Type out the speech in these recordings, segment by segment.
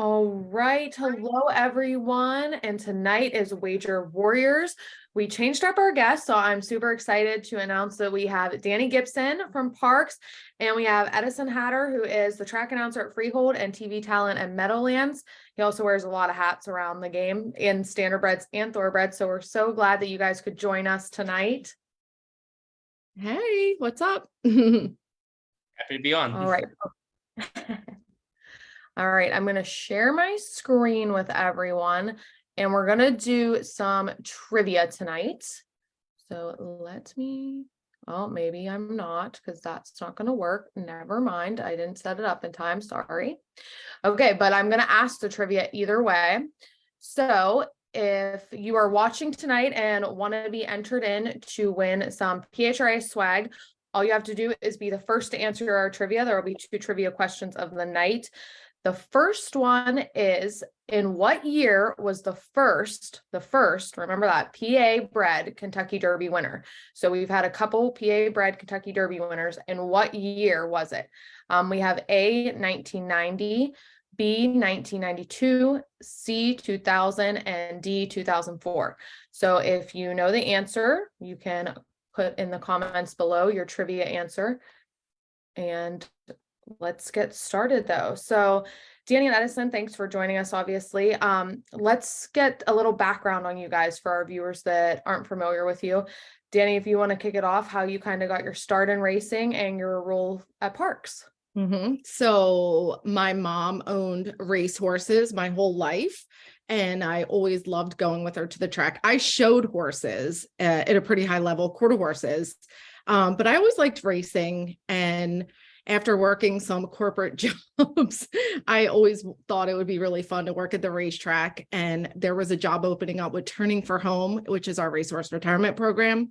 All right. Hello, everyone. And tonight is Wager Warriors. We changed up our guests, so I'm super excited to announce that we have Dani Gibson from Parks, and we have Edison Hatter, who is the track announcer at Freehold and TV talent at Meadowlands. He also wears a lot of hats around the game in standardbreds and thoroughbreds. So we're so glad that you guys could join us tonight. Hey, what's up? Happy to be on. All right. All right, I'm going to share my screen with everyone, and we're going to do some trivia tonight. So maybe I'm not, because that's not going to work. Never mind. I didn't set it up in time. Sorry. Okay, but I'm going to ask the trivia either way. So if you are watching tonight and want to be entered in to win some PHRA swag, all you have to do is be the first to answer our trivia. There will be 2 trivia questions of the night. The first one is, in what year was the first, remember that, PA bred Kentucky Derby winner? So we've had a couple PA bred Kentucky Derby winners. In what year was it? We have A, 1990, B, 1992, C, 2000, and D, 2004. So if you know the answer, you can put in the comments below your trivia answer. And let's get started though. So Dani and Edison, thanks for joining us, obviously. Let's get a little background on you guys for our viewers that aren't familiar with you. Dani, if you want to kick it off, how you kind of got your start in racing and your role at Parks. So my mom owned racehorses my whole life, and I always loved going with her to the track. I showed horses at a pretty high level, quarter horses, but I always liked racing. And after working some corporate jobs, I always thought it would be really fun to work at the racetrack. And there was a job opening up with Turning for Home, which is our racehorse retirement program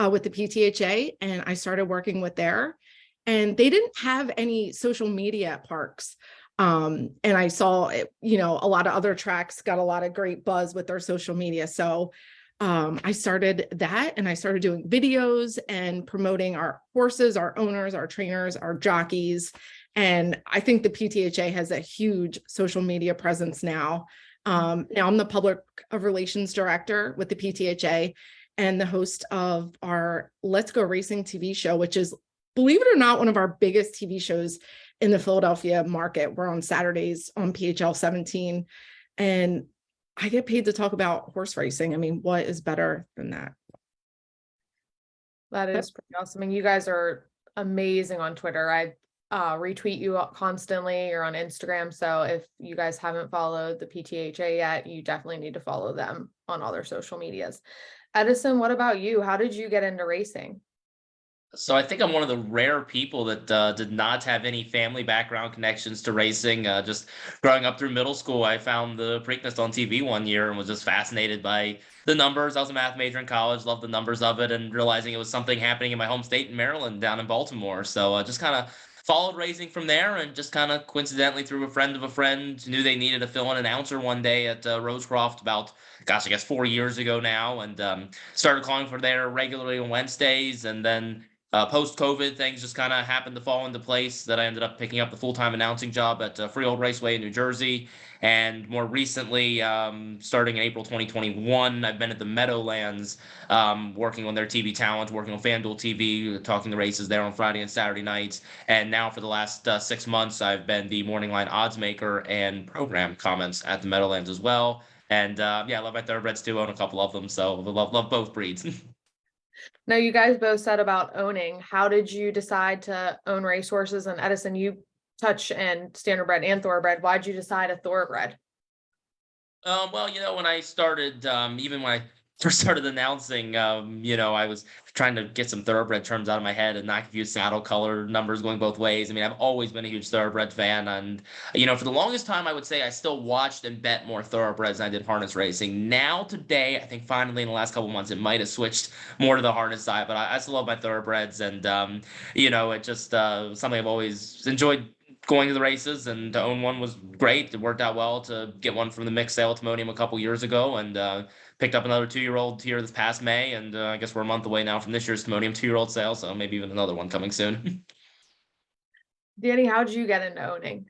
with the PTHA. And I started working with there. And they didn't have any social media at Parks. And I saw, a lot of other tracks got a lot of great buzz with their social media. So I started that, and I started doing videos and promoting our horses, our owners, our trainers, our jockeys. And I think the PTHA has a huge social media presence now. Now I'm the public relations director with the PTHA and the host of our Let's Go Racing TV show, which is, believe it or not, one of our biggest TV shows in the Philadelphia market. We're on Saturdays on PHL 17. And I get paid to talk about horse racing. I mean, what is better than that? That is pretty awesome. And you guys are amazing on Twitter. I retweet you constantly. You're on Instagram. So if you guys haven't followed the PTHA yet, you definitely need to follow them on all their social medias. Edison, what about you? How did you get into racing? So I think I'm one of the rare people that did not have any family background connections to racing. Just growing up through middle school, I found the Preakness on TV one year and was just fascinated by the numbers. I was a math major in college, loved the numbers of it, and realizing it was something happening in my home state in Maryland, down in Baltimore. So just kind of followed racing from there, and just kind of coincidentally through a friend of a friend knew they needed a fill-in announcer one day at Rosecroft about, gosh, I guess 4 years ago now, and started calling for there regularly on Wednesdays, and then post-COVID, things just kind of happened to fall into place that I ended up picking up the full-time announcing job at Freehold Raceway in New Jersey. And more recently, starting in April 2021, I've been at the Meadowlands, working on their TV talent, working on FanDuel TV, talking the races there on Friday and Saturday nights. And now for the last 6 months, I've been the morning line odds maker and program comments at the Meadowlands as well. And I love my thoroughbreds too, own a couple of them. So love both breeds. Now, you guys both said about owning. How did you decide to own racehorses? And Edison, you touch and standardbred and thoroughbred. Why'd you decide a thoroughbred? Well, when I started, even when I first started announcing, I was trying to get some thoroughbred terms out of my head and not confuse saddle color numbers going both ways. I mean, I've always been a huge thoroughbred fan. And, for the longest time, I would say I still watched and bet more thoroughbreds than I did harness racing. Now, today, I think finally in the last couple months, it might have switched more to the harness side, but I still love my thoroughbreds. And, it just something I've always enjoyed going to the races, and to own one was great. It worked out well to get one from the mixed sale at Timonium a couple years ago, and picked up another 2-year-old here this past May, and I guess we're a month away now from this year's Timonium 2-year-old sale, so maybe even another one coming soon. Dani, how did you get into owning?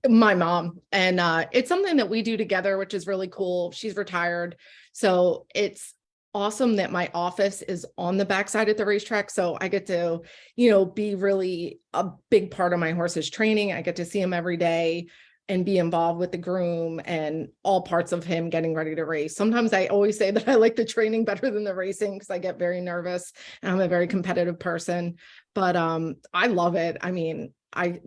My mom. And it's something that we do together, which is really cool. She's retired. So it's awesome that my office is on the backside at the racetrack. So I get to, be really a big part of my horse's training. I get to see him every day and be involved with the groom and all parts of him getting ready to race. Sometimes I always say that I like the training better than the racing because I get very nervous and I'm a very competitive person. But I love it. I mean, I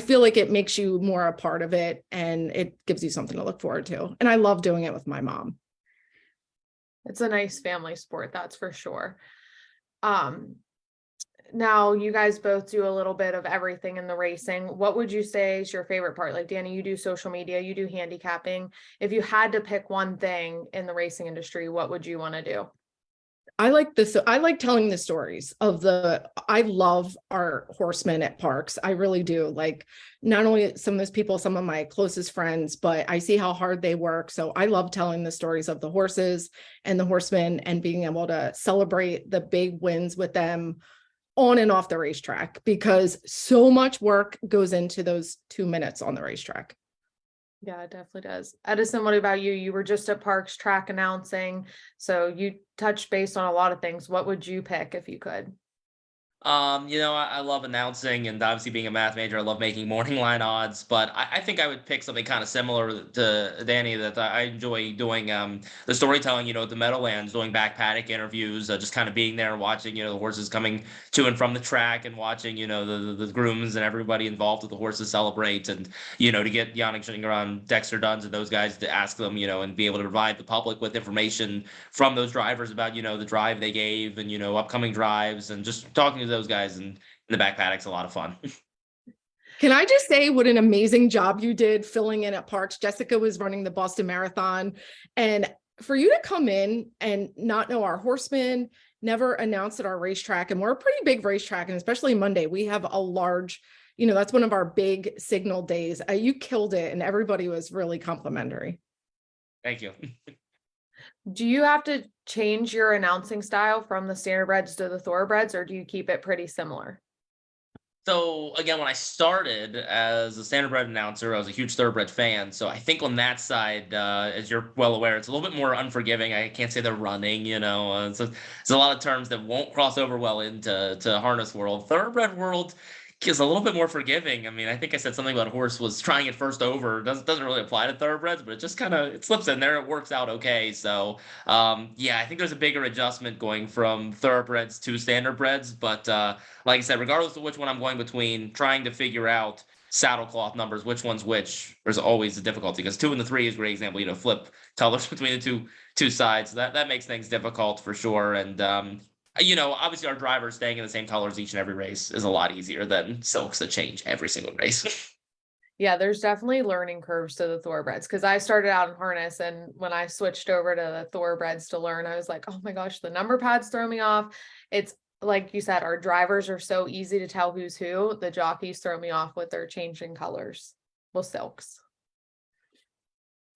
feel like it makes you more a part of it and it gives you something to look forward to. And I love doing it with my mom. It's a nice family sport, that's for sure. Now you guys both do a little bit of everything in the racing. What would you say is your favorite part? Like Dani, you do social media, you do handicapping. If you had to pick one thing in the racing industry, what would you want to do? I like this. I like telling the stories I love our horsemen at parks. I really do. Like not only some of those people, some of my closest friends, but I see how hard they work. So I love telling the stories of the horses and the horsemen and being able to celebrate the big wins with them on and off the racetrack because so much work goes into those 2 minutes on the racetrack. Yeah, it definitely does. Edison, what about you? You were just at Parks track announcing, so you touched base on a lot of things. What would you pick if you could? I love announcing and obviously being a math major, I love making morning line odds, but I think I would pick something kind of similar to Dani that I enjoy doing the storytelling, at the Meadowlands, doing back paddock interviews, just kind of being there watching, the horses coming to and from the track and watching, the grooms and everybody involved with the horses celebrate and, to get Yannick Gingras, Dexter Duns and those guys to ask them, and be able to provide the public with information from those drivers about, the drive they gave and, upcoming drives and just talking to those guys in the back paddock's a lot of fun. Can I just say what an amazing job you did filling in at Parks? Jessica was running the Boston Marathon, and for you to come in and not know our horsemen, never announced at our racetrack, and we're a pretty big racetrack, and especially Monday, we have a large, that's one of our big signal days. You killed it, and everybody was really complimentary. Thank you. Do you have to change your announcing style from the standardbreds to the thoroughbreds, or do you keep it pretty similar? So again, when I started as a standardbred announcer, I was a huge thoroughbred fan. So I think on that side, as you're well aware, it's a little bit more unforgiving. I can't say they're running, so it's a lot of terms that won't cross over well into harness world. Thoroughbred world is a little bit more forgiving. I mean, I think I said something about a horse was trying it first over. Doesn't really apply to thoroughbreds, but it just kind of it slips in there. It works out okay. So yeah, I think there's a bigger adjustment going from thoroughbreds to standardbreds. But like I said, regardless of which one I'm going between, trying to figure out saddle cloth numbers, which one's which, there's always a difficulty because 2 and the 3 is a great example. Flip colors between the two sides. So that makes things difficult for sure. And obviously our drivers staying in the same colors each and every race is a lot easier than silks that change every single race. Yeah, there's definitely learning curves to the thoroughbreds because I started out in harness, and when I switched over to the thoroughbreds to learn, I was like, oh my gosh, the number pads throw me off. It's like you said, our drivers are so easy to tell who's who. The jockeys throw me off with their changing colors. Well, silks.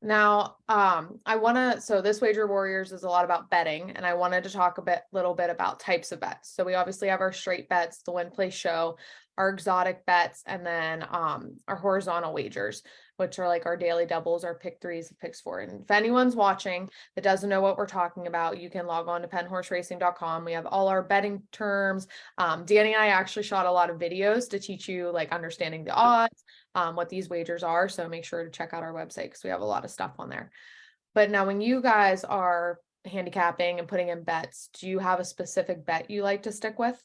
Now, so this Wager Warriors is a lot about betting, and I wanted to talk little bit about types of bets. So we obviously have our straight bets, the win, play, show, our exotic bets, and then our horizontal wagers, which are like our daily doubles, our pick threes, picks four. And if anyone's watching that doesn't know what we're talking about, you can log on to penhorsracing.com. We have all our betting terms. Dani and I actually shot a lot of videos to teach you like understanding the odds, what these wagers are. So make sure to check out our website because we have a lot of stuff on there. But now when you guys are handicapping and putting in bets, do you have a specific bet you like to stick with?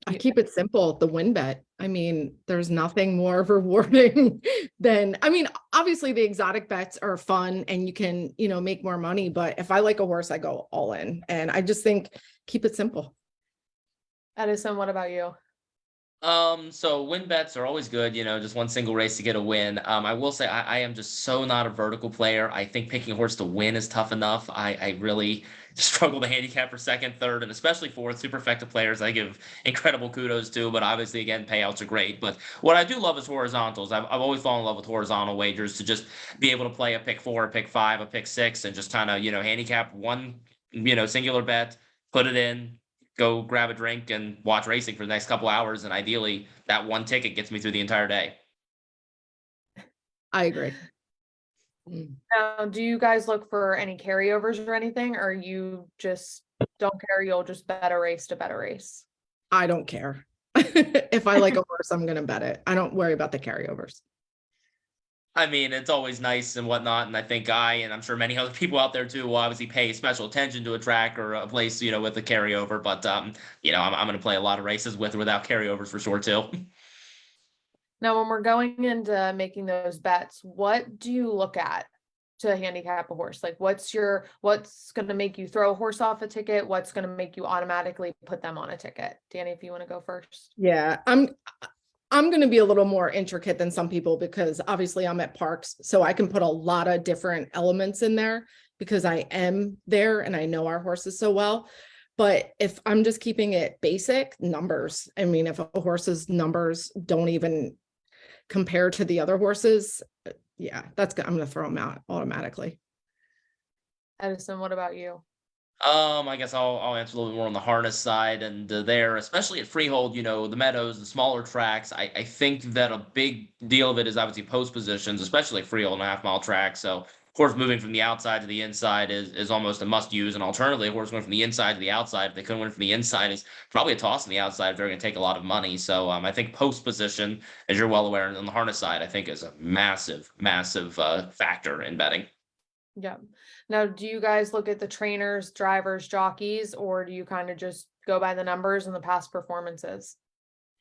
I keep it simple, the win bet. I mean, there's nothing more rewarding than, obviously the exotic bets are fun and you can, make more money, but if I like a horse, I go all in. And I just think keep it simple. Edison, what about you? So win bets are always good, just one single race to get a win. I will say I am just so not a vertical player. I think picking a horse to win is tough enough. I really struggle to handicap for second, third, and especially fourth. Super effective players I give incredible kudos to, but obviously, again, payouts are great. But what I do love is horizontals. I've always fallen in love with horizontal wagers to just be able to play a pick 4, a pick 5, a pick 6, and just kind of, handicap one, singular bet, put it in, go grab a drink and watch racing for the next couple hours. And ideally, that one ticket gets me through the entire day. I agree. Mm. Now, do you guys look for any carryovers or anything, or you just don't care? You'll just bet a race to bet a race. I don't care. If I like a horse, I'm going to bet it. I don't worry about the carryovers. I mean, it's always nice and whatnot, and I think and I'm sure many other people out there too will obviously pay special attention to a track or a place, with a carryover. But I'm going to play a lot of races with or without carryovers for sure too. Now, when we're going into making those bets, what do you look at to handicap a horse? Like, what's going to make you throw a horse off a ticket? What's going to make you automatically put them on a ticket? Dani, if you want to go first. Yeah, I'm going to be a little more intricate than some people because obviously I'm at parks, so I can put a lot of different elements in there because I am there and I know our horses so well. But if I'm just keeping it basic, numbers, I mean, if a horse's numbers don't even compare to the other horses, yeah, I'm going to throw them out automatically. Edison, what about you? I guess I'll answer a little bit more on the harness side, and there, especially at Freehold, the meadows, the smaller tracks. I think that a big deal of it is obviously post positions, especially like Freehold and a half-mile track. So, of course, moving from the outside to the inside is almost a must use. And alternatively, of course, going from the inside to the outside, if they couldn't win from the inside, is probably a toss on the outside if they're going to take a lot of money. So, I think post position, as you're well aware, on the harness side, I think is a massive, massive factor in betting. Yeah. Now, do you guys look at the trainers, drivers, jockeys, or do you kind of just go by the numbers and the past performances?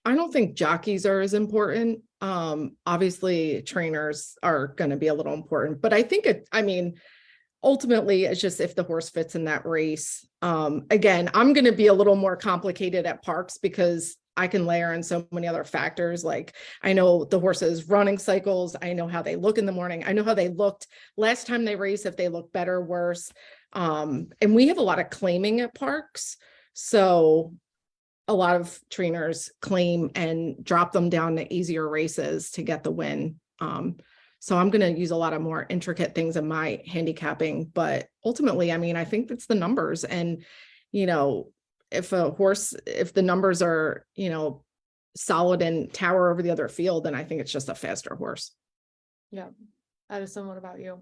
I don't think jockeys are as important. Obviously trainers are going to be a little important, but I think ultimately it's just if the horse fits in that race. Again, I'm going to be a little more complicated at parks because I can layer in so many other factors. Like I know the horse's running cycles. I know how they look in the morning. I know how they looked last time they race, if they look better, worse. And we have a lot of claiming at parks. So a lot of trainers claim and drop them down to easier races to get the win. So I'm going to use a lot of more intricate things in my handicapping, but ultimately, I think it's the numbers. And, if the numbers are, solid and tower over the other field, then I think it's just a faster horse. Yeah. Edison, what about you?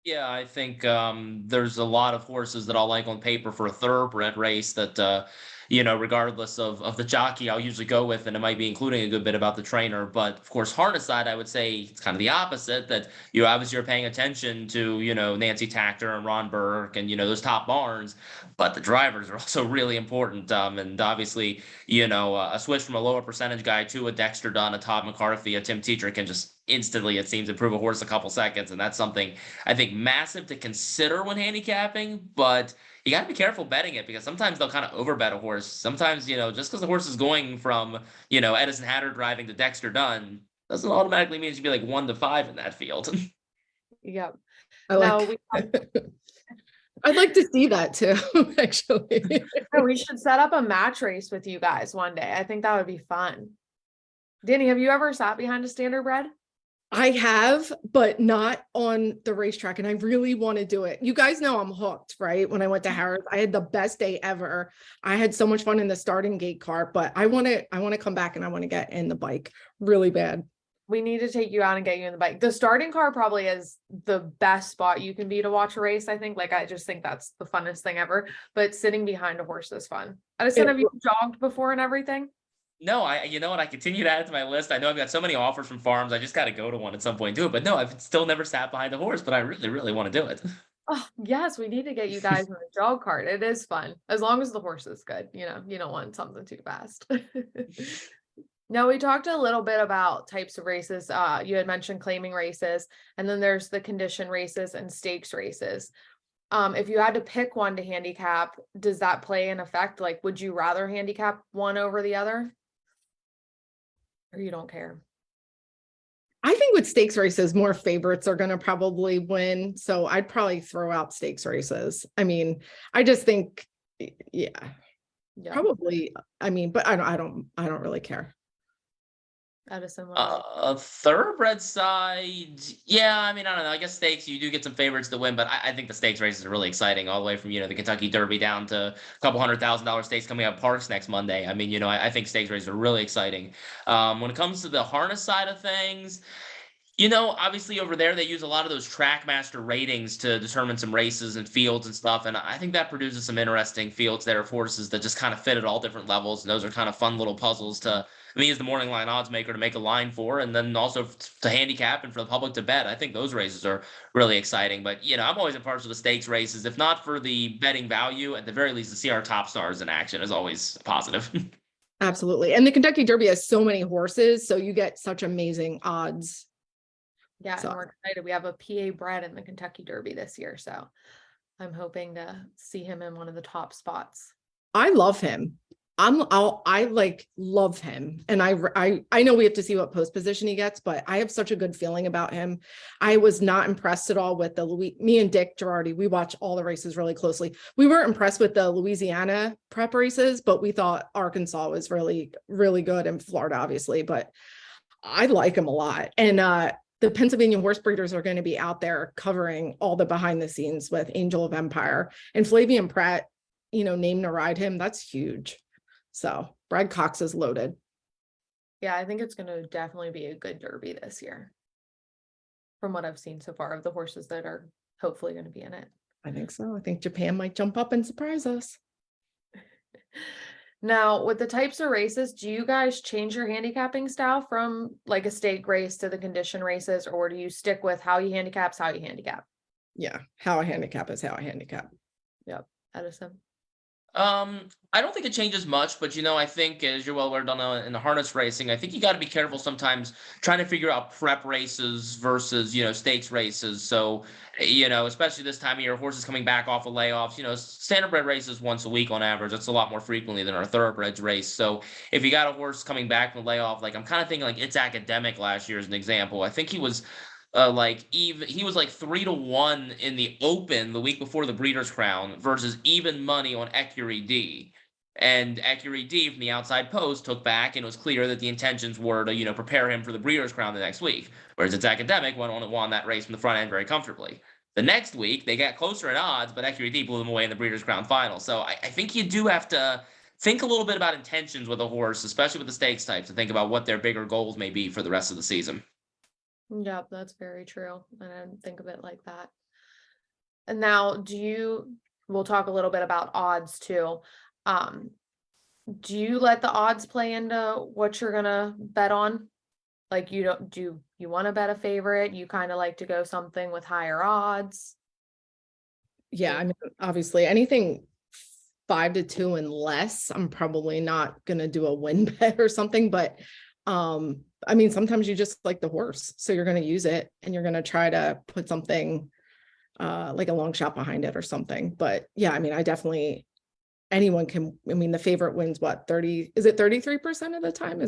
Yeah, I think there's a lot of horses that I'll like on paper for a thoroughbred race that, regardless of the jockey, I'll usually go with, and it might be including a good bit about the trainer. But of course, harness side, I would say it's kind of the opposite, that you obviously are paying attention to, Nancy Tactor and Ron Burke and, those top barns, but the drivers are also really important. And obviously, a switch from a lower percentage guy to a Dexter Dunn, a Todd McCarthy, a Tim Teacher can just instantly, it seems, improve a horse a couple seconds. And that's something I think massive to consider when handicapping, but you got to be careful betting it because sometimes they'll kind of overbet a horse. Sometimes, just because the horse is going from, Edison Hatter driving to Dexter Dunn doesn't automatically mean it should be like 1-5 in that field. Yep. I'd like to see that too, actually. We should set up a match race with you guys one day. I think that would be fun. Dani, have you ever sat behind a standardbred? I have, but not on the racetrack. And I really want to do it. You guys know I'm hooked, right? When I went to Harris, I had the best day ever. I had so much fun in the starting gate cart, but I want to come back and I want to get in the bike really bad. We need to take you out and get you in the bike. The starting car probably is the best spot you can be to watch a race. I think, I just think that's the funnest thing ever, but sitting behind a horse is fun. Edison, have you jogged before and everything? No, you know what? I continue to add it to my list. I know I've got so many offers from farms. I just got to go to one at some point and do it. But no, I've still never sat behind a horse, but I really, really want to do it. Oh, yes, we need to get you guys in the jog cart. It is fun. As long as the horse is good. You don't want something too fast. Now, we talked a little bit about types of races. You had mentioned claiming races, and then there's the condition races and stakes races. If you had to pick one to handicap, does that play an effect? Like, would you rather handicap one over the other? Or you don't care? I think with stakes races, more favorites are going to probably win. So I'd probably throw out stakes races. I just think, yeah. Probably. But I don't really care. Edison, what about Thoroughbred side, yeah, I mean, I don't know. I guess stakes, you do get some favorites to win, but I think the stakes races are really exciting, all the way from, the Kentucky Derby down to a couple $100,000 stakes coming up Parks next Monday. I mean, I think stakes races are really exciting. When it comes to the harness side of things, obviously over there they use a lot of those Trackmaster ratings to determine some races and fields and stuff, and I think that produces some interesting fields there of horses that just kind of fit at all different levels, and those are kind of fun little puzzles to me as the morning line odds maker to make a line for, and then also to handicap and for the public to bet. I think those races are really exciting, but I'm always in parts of the stakes races. If not for the betting value, at the very least, to see our top stars in action is always positive. Absolutely. And the Kentucky Derby has so many horses, so you get such amazing odds. Yeah, So- and we're excited. We have a PA bred in the Kentucky Derby this year, so I'm hoping to see him in one of the top spots. I love him. I like love him. And I know we have to see what post position he gets, but I have such a good feeling about him. I was not impressed at all with me and Dick Girardi. We watch all the races really closely. We weren't impressed with the Louisiana prep races, but we thought Arkansas was really, really good, and Florida, obviously, but I like him a lot. And the Pennsylvania horse breeders are going to be out there covering all the behind the scenes with Angel of Empire and Flavian Pratt, named to ride him. That's huge. So Brad Cox is loaded. Yeah, I think it's going to definitely be a good Derby this year, from what I've seen so far of the horses that are hopefully going to be in it. I think so. I think Japan might jump up and surprise us. Now, with the types of races, do you guys change your handicapping style from like a stake race to the condition races, or do you stick with how you handicap's how you handicap? Yeah, how I handicap is how I handicap. Yep, Edison. I don't think it changes much, but I think, as you're well aware, Donna, in the harness racing, I think you got to be careful sometimes trying to figure out prep races versus stakes races. So especially this time of year, horses coming back off of layoffs. Standardbred races once a week on average. That's a lot more frequently than our thoroughbreds race. So if you got a horse coming back from layoff, like I'm kind of thinking like It's Academic last year as an example. I think he was he was like 3-1 in the Open the week before the Breeders' Crown versus even money on Ecurie D. And Ecurie D from the outside post took back, and it was clear that the intentions were to prepare him for the Breeders' Crown the next week. Whereas It's Academic went on and won that race from the front end very comfortably. The next week they got closer in odds, but Ecurie D blew them away in the Breeders' Crown final. So I think you do have to think a little bit about intentions with a horse, especially with the stakes types, to think about what their bigger goals may be for the rest of the season. Yep, that's very true. And I didn't think of it like that. And now, we'll talk a little bit about odds too. Do you let the odds play into what you're gonna bet on? Like you want to bet a favorite? You kind of like to go something with higher odds? Yeah, I mean, obviously anything 5-2 and less, I'm probably not gonna do a win bet or something, but I mean, sometimes you just like the horse, so you're going to use it and you're going to try to put something like a long shot behind it or something. But yeah, I mean, anyone can, I mean, the favorite wins what, 30, is it 33% of the time?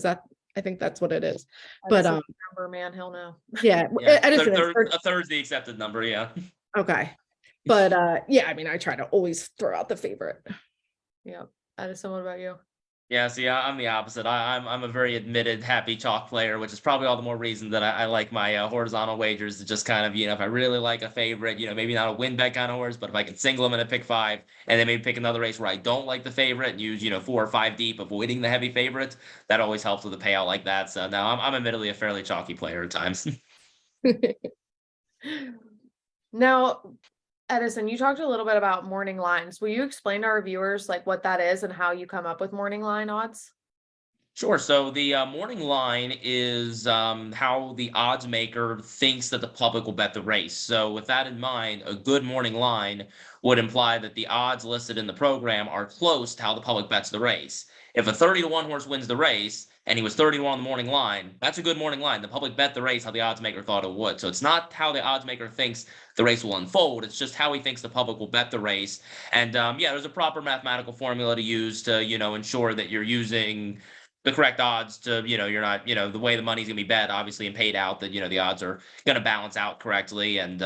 I think that's what it is. But number, man, hell no. Yeah, Edison, a third's the accepted number, yeah. Okay. But yeah, I mean, I try to always throw out the favorite. Yep. Edison, what about you? Yeah, see, I'm the opposite. I'm a very admitted happy chalk player, which is probably all the more reason that I like my horizontal wagers to just kind of, if I really like a favorite, maybe not a win bet kind of horse, but if I can single them in a pick 5 and then maybe pick another race where I don't like the favorite and use, 4 or 5 deep, avoiding the heavy favorites, that always helps with a payout like that. So now I'm admittedly a fairly chalky player at times. Now, Edison, you talked a little bit about morning lines. Will you explain to our viewers like what that is and how you come up with morning line odds? Sure. So the morning line is how the odds maker thinks that the public will bet the race. So with that in mind, a good morning line would imply that the odds listed in the program are close to how the public bets the race. If a 30-1 horse wins the race and he was 30-1 on the morning line, that's a good morning line. The public bet the race how the odds maker thought it would. So it's not how the odds maker thinks the race will unfold. It's just how he thinks the public will bet the race. And yeah, there's a proper mathematical formula to use to, ensure that you're using the correct odds to, you're not, the way the money's gonna be bet, obviously, and paid out, that, the odds are gonna balance out correctly. And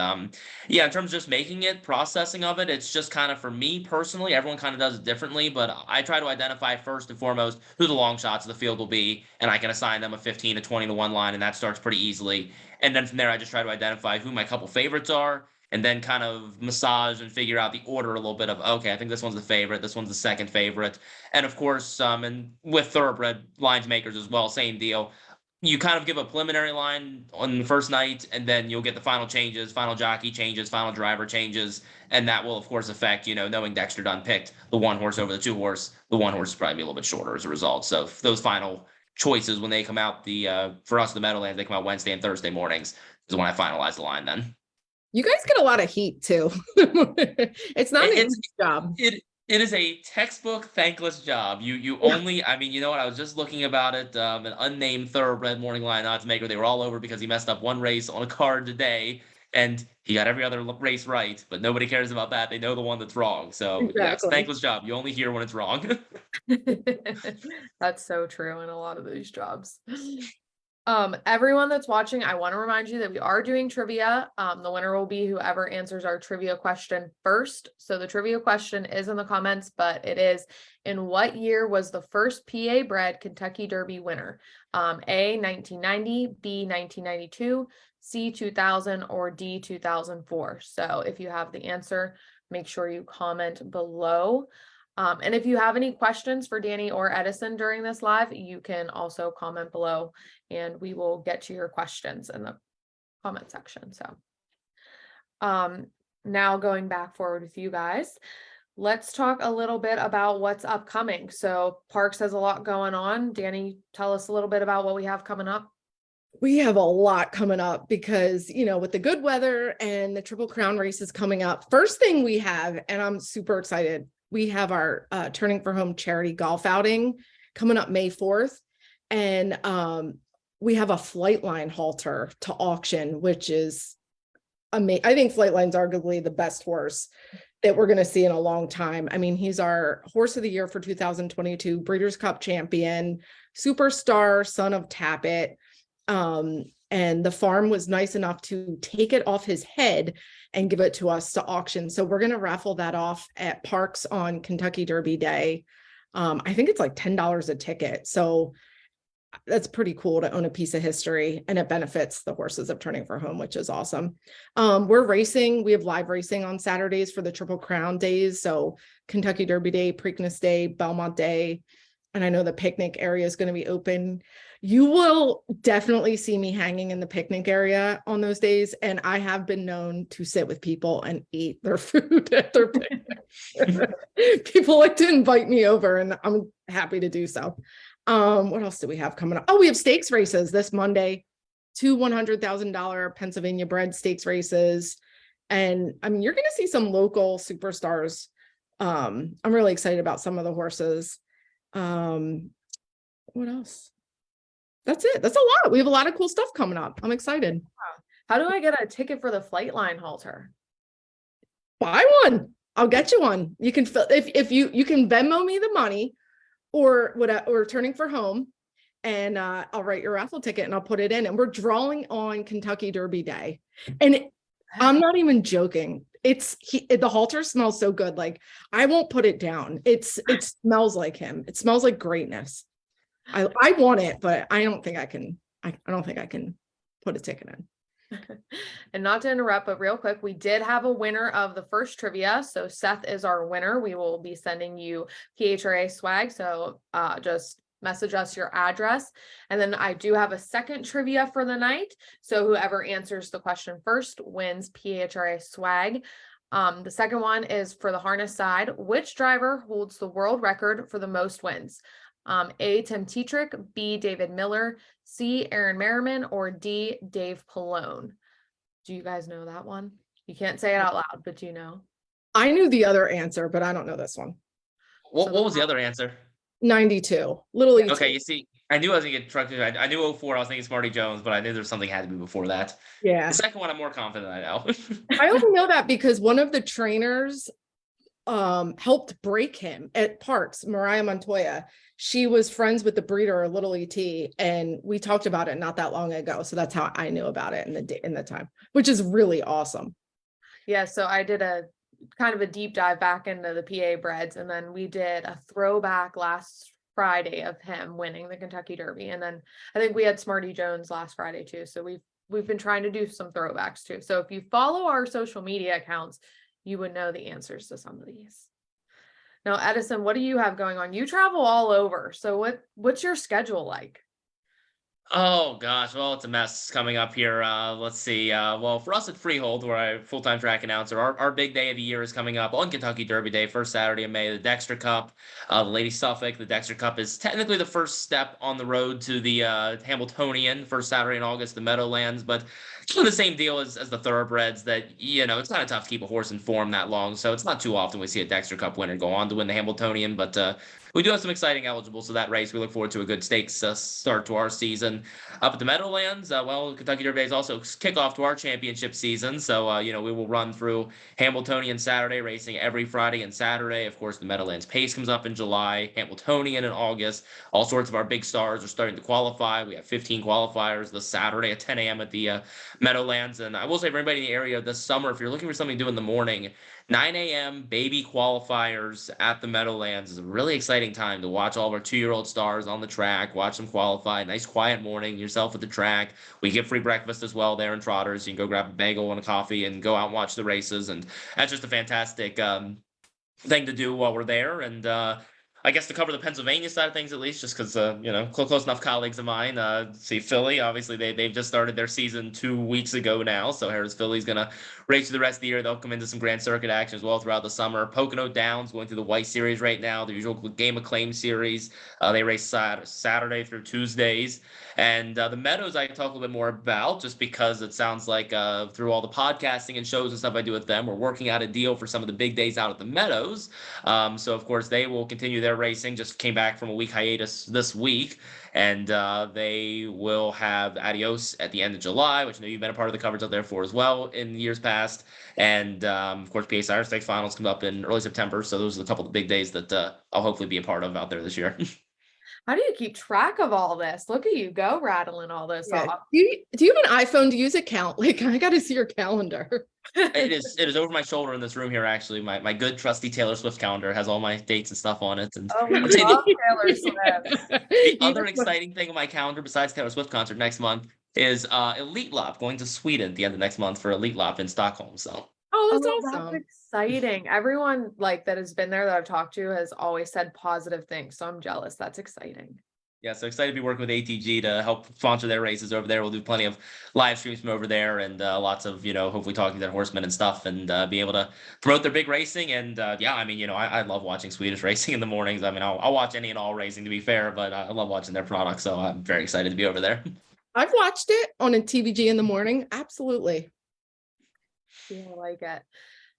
yeah, in terms of just making it, processing of it, it's just kind of, for me personally, everyone kind of does it differently, but I try to identify first and foremost who the long shots of the field will be, and I can assign them a 15 to 20 to 1 line, and that starts pretty easily. And then from there, I just try to identify who my couple favorites are, and then kind of massage and figure out the order a little bit of, okay, I think this one's the favorite, this one's the second favorite. And of course, and with thoroughbred lines makers as well, same deal. You kind of give a preliminary line on the first night, and then you'll get the final changes, final jockey changes, final driver changes, and that will of course affect, knowing Dexter Dunn picked the 1 horse over the 2 horse, the 1 horse is probably a little bit shorter as a result. So those final choices, when they come out, for us, the Meadowlands, they come out Wednesday and Thursday mornings, is when I finalize the line then. You guys get a lot of heat too. It's not an easy job. It is a textbook thankless job. You only, I mean, you know what? I was just looking about it. An unnamed thoroughbred morning line odds maker. They were all over because he messed up one race on a card today, and he got every other race right. But nobody cares about that. They know the one that's wrong. So yeah, it's a thankless job. You only hear when it's wrong. That's so true in a lot of these jobs. Everyone that's watching, I want to remind you that we are doing trivia. The winner will be whoever answers our trivia question first. So the trivia question is in the comments, but it is, in what year was the first PA bred Kentucky Derby winner? A, 1990, B, 1992, C, 2000, or D, 2004. So if you have the answer, make sure you comment below. And if you have any questions for Dani or Edison during this live, you can also comment below and we will get to your questions in the comment section. So now going back forward with you guys, let's talk a little bit about what's upcoming. So Parks has a lot going on. Dani, tell us a little bit about what we have coming up. We have a lot coming up because, with the good weather and the Triple Crown races coming up, first thing we have, and I'm super excited, we have our Turning for Home charity golf outing coming up May 4th. And we have a Flightline halter to auction, which is amazing. I think Flightline's arguably the best horse that we're going to see in a long time. I mean, he's our horse of the year for 2022, Breeders' Cup champion, superstar, son of Tappet. And the farm was nice enough to take it off his head and give it to us to auction. So we're going to raffle that off at Parks on Kentucky Derby Day. I think it's like $10 a ticket. So that's pretty cool to own a piece of history, and it benefits the horses of Turning for Home, which is awesome. We're racing. We have live racing on Saturdays for the Triple Crown days. So Kentucky Derby Day, Preakness Day, Belmont Day. And I know the picnic area is going to be open. You will definitely see me hanging in the picnic area on those days. And I have been known to sit with people and eat their food at their picnic. People like to invite me over, and I'm happy to do so. What else do we have coming up? Oh, we have stakes races this Monday, 2 $100,000 Pennsylvania bred stakes races. And I mean, you're going to see some local superstars. I'm really excited about some of the horses. What else? That's it. That's a lot. We have a lot of cool stuff coming up. I'm excited. How do I get a ticket for the Flightline halter? Buy one. I'll get you one. You can if you can Venmo me the money, or Turning for Home, and I'll write your raffle ticket and I'll put it in. And we're drawing on Kentucky Derby Day, and I'm not even joking. The halter smells so good. Like, I won't put it down. It smells like him. It smells like greatness. I want it, but I don't think I can. I don't think I can put a ticket in. And not to interrupt, but real quick, we did have a winner of the first trivia. So Seth is our winner. We will be sending you PHRA swag. So just message us your address. And then I do have a second trivia for the night. So whoever answers the question first wins PHRA swag. The second one is for the harness side. Which driver holds the world record for the most wins? A, Tim Tetrick, B, David Miller, C, Aaron Merriman, or D, Dave Pallone. Do you guys know that one? You can't say it out loud, but do you know? I knew the other answer, but I don't know this one. What was the other answer? 92. Little E2. Okay, you see, I knew I was going to get trucked. I knew 04. I was thinking Smarty Jones, but I knew there's something had to be before that. Yeah. The second one, I'm more confident I know. I only know that because one of the trainers helped break him at Parks, Mariah Montoya. She was friends with the breeder, Little ET, and we talked about it not that long ago. So that's how I knew about it in the time, which is really awesome. Yeah, so I did a kind of a deep dive back into the PA breds, and then we did a throwback last Friday of him winning the Kentucky Derby, and then I think we had Smarty Jones last Friday too. So we've been trying to do some throwbacks too. So if you follow our social media accounts, you would know the answers to some of these. Now, Edison, what do you have going on? You travel all over. So what's your schedule like? Oh gosh, well, it's a mess coming up here. Let's see. Well, for us at Freehold, where I'm full-time track announcer, our big day of the year is coming up on Kentucky Derby Day, first Saturday of May, the Dexter Cup, the Lady Suffolk. The Dexter Cup is technically the first step on the road to the Hamiltonian, first Saturday in August, the Meadowlands, but it's kind of the same deal as the thoroughbreds that, it's kind of tough to keep a horse in form that long, so it's not too often we see a Dexter Cup winner go on to win the Hamiltonian, but we do have some exciting eligibles to that race. We look forward to a good stakes start to our season. Up at the Meadowlands, well, Kentucky Derby is also kickoff to our championship season. So, we will run through Hamiltonian Saturday racing every Friday and Saturday. Of course, the Meadowlands Pace comes up in July, Hamiltonian in August. All sorts of our big stars are starting to qualify. We have 15 qualifiers this Saturday at 10 a.m. at the Meadowlands. And I will say for everybody in the area this summer, if you're looking for something to do in the morning, 9 a.m. baby qualifiers at the Meadowlands is a really exciting time to watch all of our 2-year-old stars on the track, watch them qualify. Nice quiet morning, yourself at the track. We give free breakfast as well there in Trotters. You can go grab a bagel and a coffee and go out and watch the races. And that's just a fantastic thing to do while we're there. And I guess to cover the Pennsylvania side of things, at least, just because, close enough colleagues of mine. See, Philly, obviously, they've just started their season 2 weeks ago now. So Harris Philly's going to race through the rest of the year. They'll come into some Grand Circuit action as well throughout the summer. Pocono Downs going through the White Series right now, the usual Game of Claim series. They race Saturday through Tuesdays. And the Meadows I can talk a little bit more about just because it sounds like through all the podcasting and shows and stuff I do with them, we're working out a deal for some of the big days out at the Meadows. So, of course, they will continue their racing. Just came back from a week hiatus this week. And they will have Adios at the end of July, which I know you've been a part of the coverage out there for as well in years past. And, of course, PA Sire Stakes Finals come up in early September. So those are a couple of big days that I'll hopefully be a part of out there this year. How do you keep track of all this? Look at you go rattling all this Yeah. off. Do you have an iPhone to use a count? Like, I got to see your calendar. It is over my shoulder in this room here, actually. My good trusty Taylor Swift calendar has all my dates and stuff on it. And Oh, we I'd say love Taylor Swift. the other exciting thing on my calendar besides Taylor Swift concert next month is Elite Lop, going to Sweden at the end of next month for Elite Lop in Stockholm. So Oh, that's Oh, awesome. that's exciting. Everyone that has been there that I've talked to has always said positive things. So I'm jealous. That's exciting. yeah, so excited to be working with ATG to help sponsor their races over there. We'll do plenty of live streams from over there and lots of, hopefully talking to their horsemen and stuff and be able to promote their big racing. And I love watching Swedish racing in the mornings. I mean, I'll watch any and all racing to be fair, but I love watching their products. So I'm very excited to be over there. I've watched it on a TVG in the morning. Absolutely. Yeah, I like it.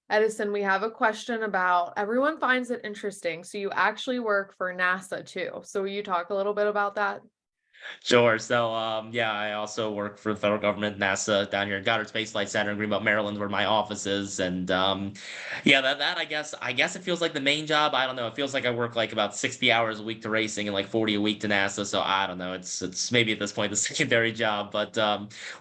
Edison, we have a question about everyone finds it interesting. So you actually work for NASA too. So will you talk a little bit about that? Sure. So, I also work for the federal government, NASA, down here at Goddard Space Flight Center in Greenbelt, Maryland, where my office is. And that I guess it feels like the main job. I don't know. It feels like I work like about 60 hours a week to racing and like 40 a week to NASA. So I don't know. It's maybe at this point the secondary job, but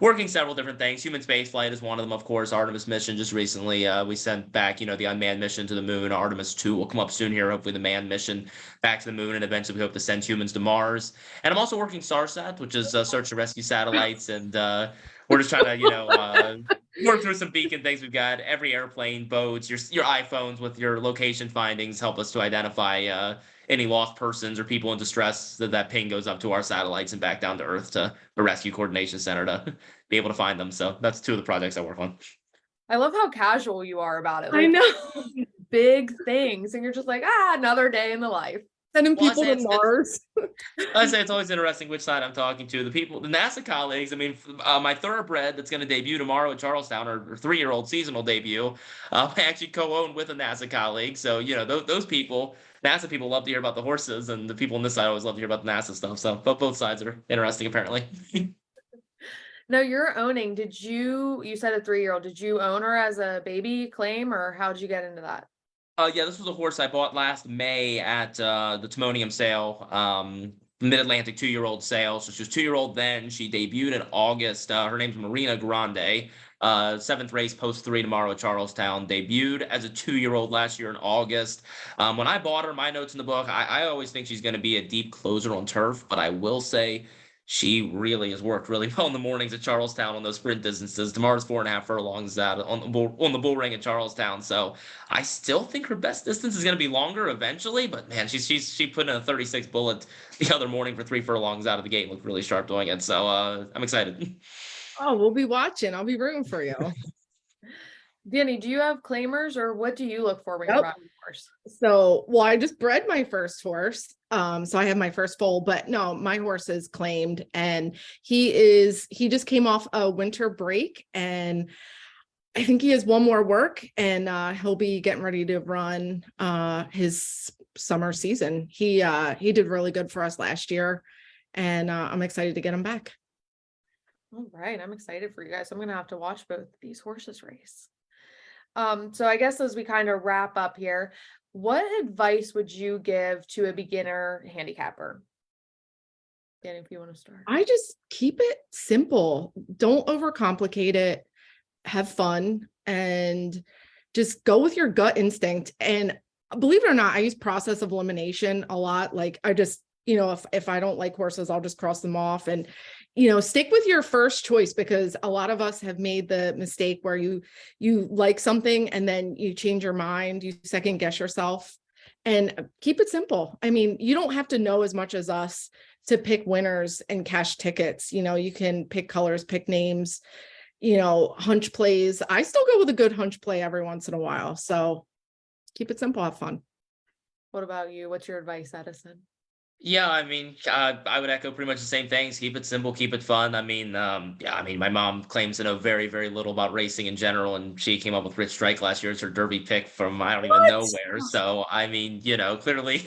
working several different things. Human space flight is one of them, of course. Artemis mission just recently. We sent back, the unmanned mission to the moon. Artemis 2 will come up soon here. Hopefully the manned mission back to the moon, and eventually we hope to send humans to Mars. And I'm also working SARSAT, which is search and rescue satellites, and we're just trying to work through some beacon things. We've got every airplane, boats, your iPhones with your location findings help us to identify any lost persons or people in distress. That ping goes up to our satellites and back down to Earth to the rescue coordination center to be able to find them. So that's 2 of the projects I work on. I love how casual you are about it. I know. Big things, and you're just like, another day in the life. Sending Well, people to Mars. I say it's always interesting which side I'm talking to. The NASA colleagues. I mean, my thoroughbred that's going to debut tomorrow at Charlestown, or 3-year-old seasonal debut, I actually co-own with a NASA colleague. So those people, NASA people, love to hear about the horses, and the people on this side always love to hear about the NASA stuff. So both sides are interesting, apparently. No, you're owning. You said a 3-year-old. Did you own her as a baby claim, or how did you get into that? Yeah, this was a horse I bought last May at the Timonium sale, Mid-Atlantic 2-year-old sale. So she was 2-year-old then. She debuted in August. Her name's Marina Grande. Seventh race, post 3 tomorrow at Charlestown. Debuted as a 2-year-old last year in August. When I bought her, my notes in the book, I always think she's going to be a deep closer on turf, but I will say she really has worked really well in the mornings at Charlestown on those sprint distances. Tomorrow's 4.5 furlongs out on the bull ring at Charlestown. So I still think her best distance is going to be longer eventually, but man, she put in a 36 bullet the other morning for 3 furlongs out of the gate and looked really sharp doing it. So I'm excited. Oh, we'll be watching. I'll be rooting for you. Danny, do you have claimers, or what do you look for when you're Yep. buying a horse? So, well, I just bred my first horse. So I have my first foal, but no, my horse is claimed, and he just came off a winter break, and I think he has one more work, and he'll be getting ready to run his summer season. He did really good for us last year, and I'm excited to get him back. All right, I'm excited for you guys. I'm gonna have to watch both these horses race. So I guess as we kind of wrap up here, what advice would you give to a beginner handicapper? Danny, if you want to start. I just keep it simple. Don't overcomplicate it. Have fun and just go with your gut instinct. And believe it or not, I use process of elimination a lot. Like I just, if I don't like horses, I'll just cross them off, and stick with your first choice, because a lot of us have made the mistake where you like something and then you change your mind, you second guess yourself, and keep it simple. I mean, you don't have to know as much as us to pick winners and cash tickets. You can pick colors, pick names, hunch plays. I still go with a good hunch play every once in a while. So keep it simple, have fun. What about you? What's your advice, Edison? Yeah, I mean, I would echo pretty much the same things. Keep it simple, keep it fun. I mean, my mom claims to know very, very little about racing in general, and she came up with Rich Strike last year as her Derby pick from I don't even know where. So, I mean, clearly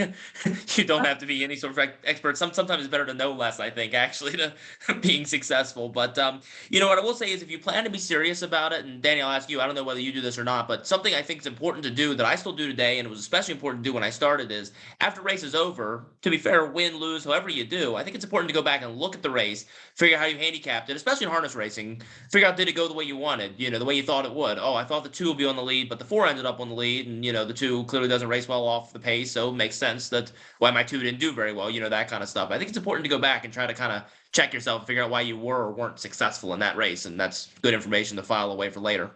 you don't have to be any sort of expert. Sometimes it's better to know less, I think, actually, to being successful. But what I will say is, if you plan to be serious about it, and Danny, I'll ask you, I don't know whether you do this or not, but something I think is important to do that I still do today, and it was especially important to do when I started, is after race is over, to be fair, win, lose, however you do, I think it's important to go back and look at the race, figure out how you handicapped it, especially in harness racing, figure out, did it go the way you wanted, the way you thought it would. Oh, I thought the 2 would be on the lead, but the 4 ended up on the lead, and, the 2 clearly doesn't race well off the pace, so it makes sense that why my 2 didn't do very well, that kind of stuff. I think it's important to go back and try to kind of check yourself and figure out why you were or weren't successful in that race, and that's good information to file away for later.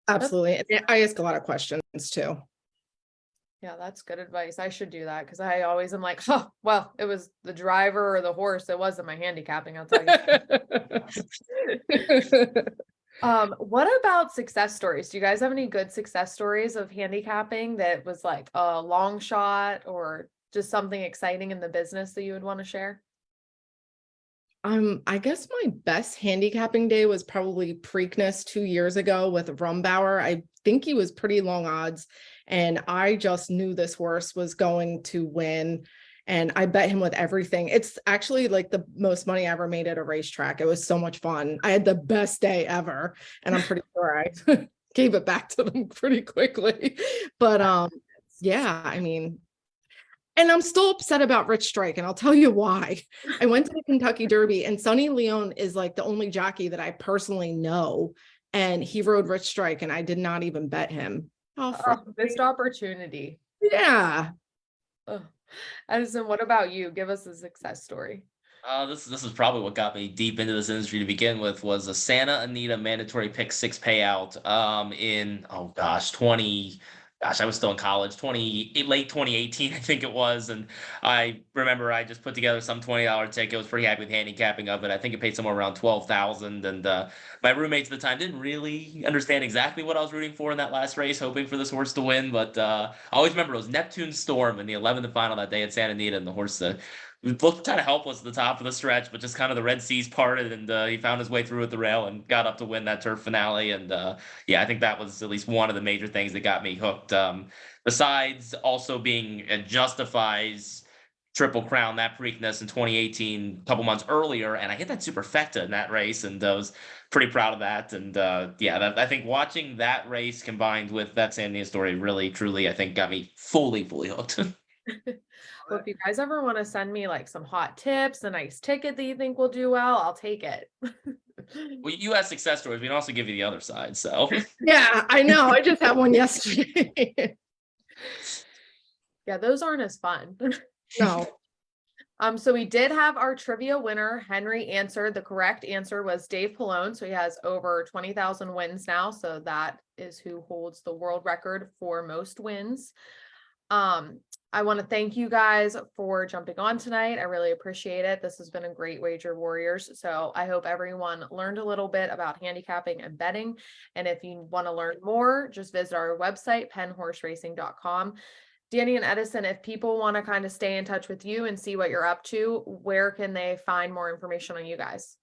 Absolutely. I ask a lot of questions too. Yeah, that's good advice. I should do that, because I always am like, oh, well, it was the driver or the horse. It wasn't my handicapping, I'll tell you. What about success stories? Do you guys have any good success stories of handicapping that was like a long shot or just something exciting in the business that you would want to share? I guess my best handicapping day was probably Preakness 2 years ago with Rumbauer. I think he was pretty long odds, and I just knew this horse was going to win, and I bet him with everything. It's actually like the most money I ever made at a racetrack. It was so much fun. I had the best day ever, and I'm pretty sure I gave it back to them pretty quickly. But yeah, I mean, and I'm still upset about Rich Strike, and I'll tell you why. I went to the Kentucky Derby, and Sonny Leone is like the only jockey that I personally know, and he rode Rich Strike, and I did not even bet him. Oh, missed opportunity. Yeah. Oh. Edison, what about you? Give us a success story. This is probably what got me deep into this industry to begin with, was a Santa Anita mandatory pick 6 payout in I was still in college, late 2018, I think it was. And I remember I just put together some $20 ticket. I was pretty happy with handicapping of it. I think it paid somewhere around 12,000. And my roommates at the time didn't really understand exactly what I was rooting for in that last race, hoping for this horse to win. But I always remember it was Neptune Storm in the 11th final that day at Santa Anita, and the horse looked kind of helpless at the top of the stretch, but just kind of the Red Seas parted, and he found his way through at the rail and got up to win that turf finale. And yeah, I think that was at least one of the major things that got me hooked. Besides also being justifies Triple Crown, that Preakness in 2018, a couple months earlier, and I hit that superfecta in that race, and I was pretty proud of that. And yeah, I think watching that race combined with that Sandia story really, truly, I think got me fully hooked. Well, if you guys ever want to send me like some hot tips, a nice ticket that you think will do well, I'll take it. Well, you have success stories. We can also give you the other side. So Yeah, I know. I just had one yesterday. Yeah, those aren't as fun. No. So we did have our trivia winner. Henry answered. The correct answer was Dave Pallone. So he has over 20,000 wins now. So that is who holds the world record for most wins. I want to thank you guys for jumping on tonight. I really appreciate it. This has been a great Wager Warriors. So I hope everyone learned a little bit about handicapping and betting. And if you want to learn more, just visit our website, penhorseracing.com. Dani and Edison, if people want to kind of stay in touch with you and see what you're up to, where can they find more information on you guys?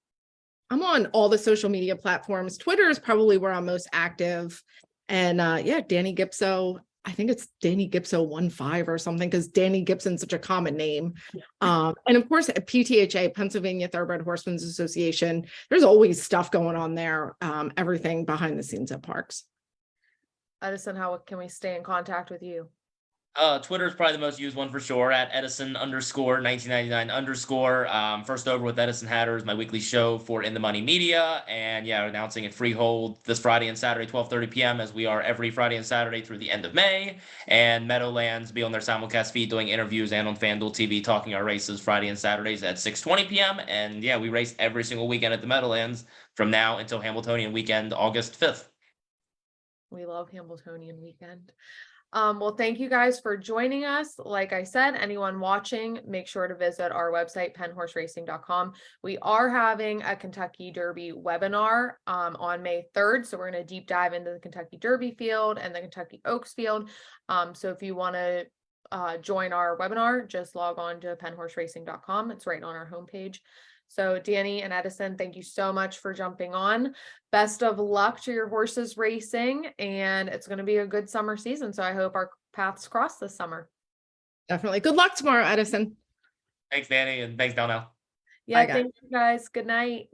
I'm on all the social media platforms. Twitter is probably where I'm most active. And yeah, Dani Gibson. I think it's Dani Gibson 15 or something, because Dani Gibson's such a common name. And of course, at PTHA, Pennsylvania Thoroughbred Horsemen's Association, there's always stuff going on there, everything behind the scenes at parks. Edison, how can we stay in contact with you? Twitter is probably the most used one for sure, at Edison_1999_. First Over with Edison Hatter is my weekly show for In the Money Media. And yeah, announcing at Freehold this Friday and Saturday, 12:30 p.m., as we are every Friday and Saturday through the end of May. And Meadowlands be on their simulcast feed doing interviews, and on FanDuel TV talking our races Friday and Saturdays at 6:20 p.m. And yeah, we race every single weekend at the Meadowlands from now until Hamiltonian weekend, August 5th. We love Hamiltonian weekend. Well, thank you guys for joining us. Like I said, anyone watching, make sure to visit our website, penhorseracing.com. We are having a Kentucky Derby webinar on May 3rd. So we're going to deep dive into the Kentucky Derby field and the Kentucky Oaks field. So if you want to join our webinar, just log on to penhorseracing.com. It's right on our homepage. So Dani and Edison, thank you so much for jumping on. Best of luck to your horses racing, and it's going to be a good summer season. So I hope our paths cross this summer. Definitely. Good luck tomorrow, Edison. Thanks, Dani, and thanks, Donnell. Yeah, Bye, guys. thank you guys. Good night.